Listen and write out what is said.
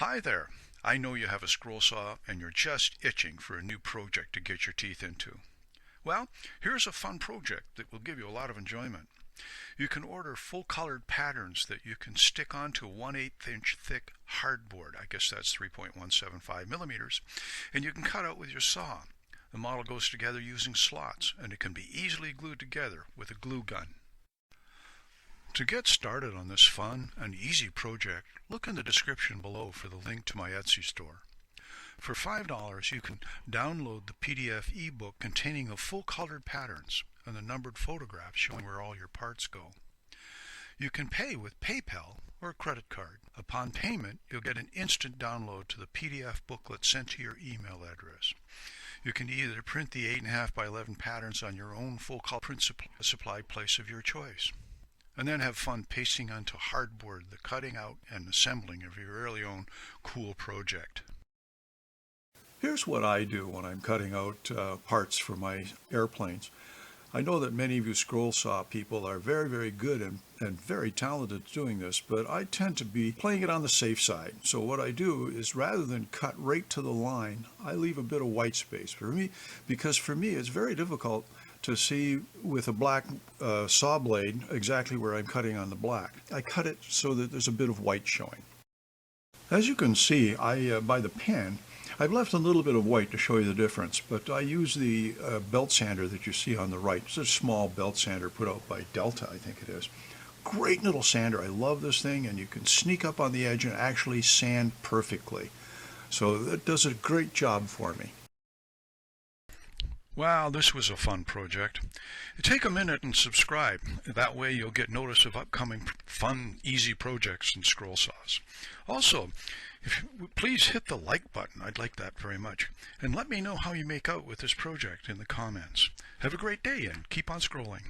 Hi there. I know you have a scroll saw and you're just itching for a new project to get your teeth into. Well, here's a fun project that will give you a lot of enjoyment. You can order full colored patterns that you can stick onto a 1/8 inch thick hardboard. I guess that's 3.175 millimeters. And you can cut out with your saw. The model goes together using slots and it can be easily glued together with a glue gun. To get started on this fun and easy project, look in the description below for the link to my Etsy store. For $5, you can download the PDF ebook containing the full colored patterns and the numbered photographs showing where all your parts go. You can pay with PayPal or a credit card. Upon payment, you'll get an instant download to the PDF booklet sent to your email address. You can either print the 8.5 by 11 patterns on your own full color print supply place of your choice, and then have fun pasting onto hardboard the cutting out and assembling of your very own cool project. Here's what I do when I'm cutting out parts for my airplanes. I know that many of you scroll saw people are very good and very talented at doing this, but I tend to be playing it on the safe side. So what I do is, rather than cut right to the line, I leave a bit of white space for me, because for me it's very difficult to see with a black saw blade exactly where I'm cutting on the black. I cut it so that there's a bit of white showing. As you can see, by the pen, I've left a little bit of white to show you the difference, but I use the belt sander that you see on the right. It's a small belt sander put out by Delta, I think it is. Great little sander. I love this thing, and you can sneak up on the edge and actually sand perfectly. So that does a great job for me. Wow, this was a fun project. Take a minute and subscribe. That way you'll get notice of upcoming fun, easy projects and scroll saws. Also, please hit the like button. I'd like that very much. And let me know how you make out with this project in the comments. Have a great day and keep on scrolling.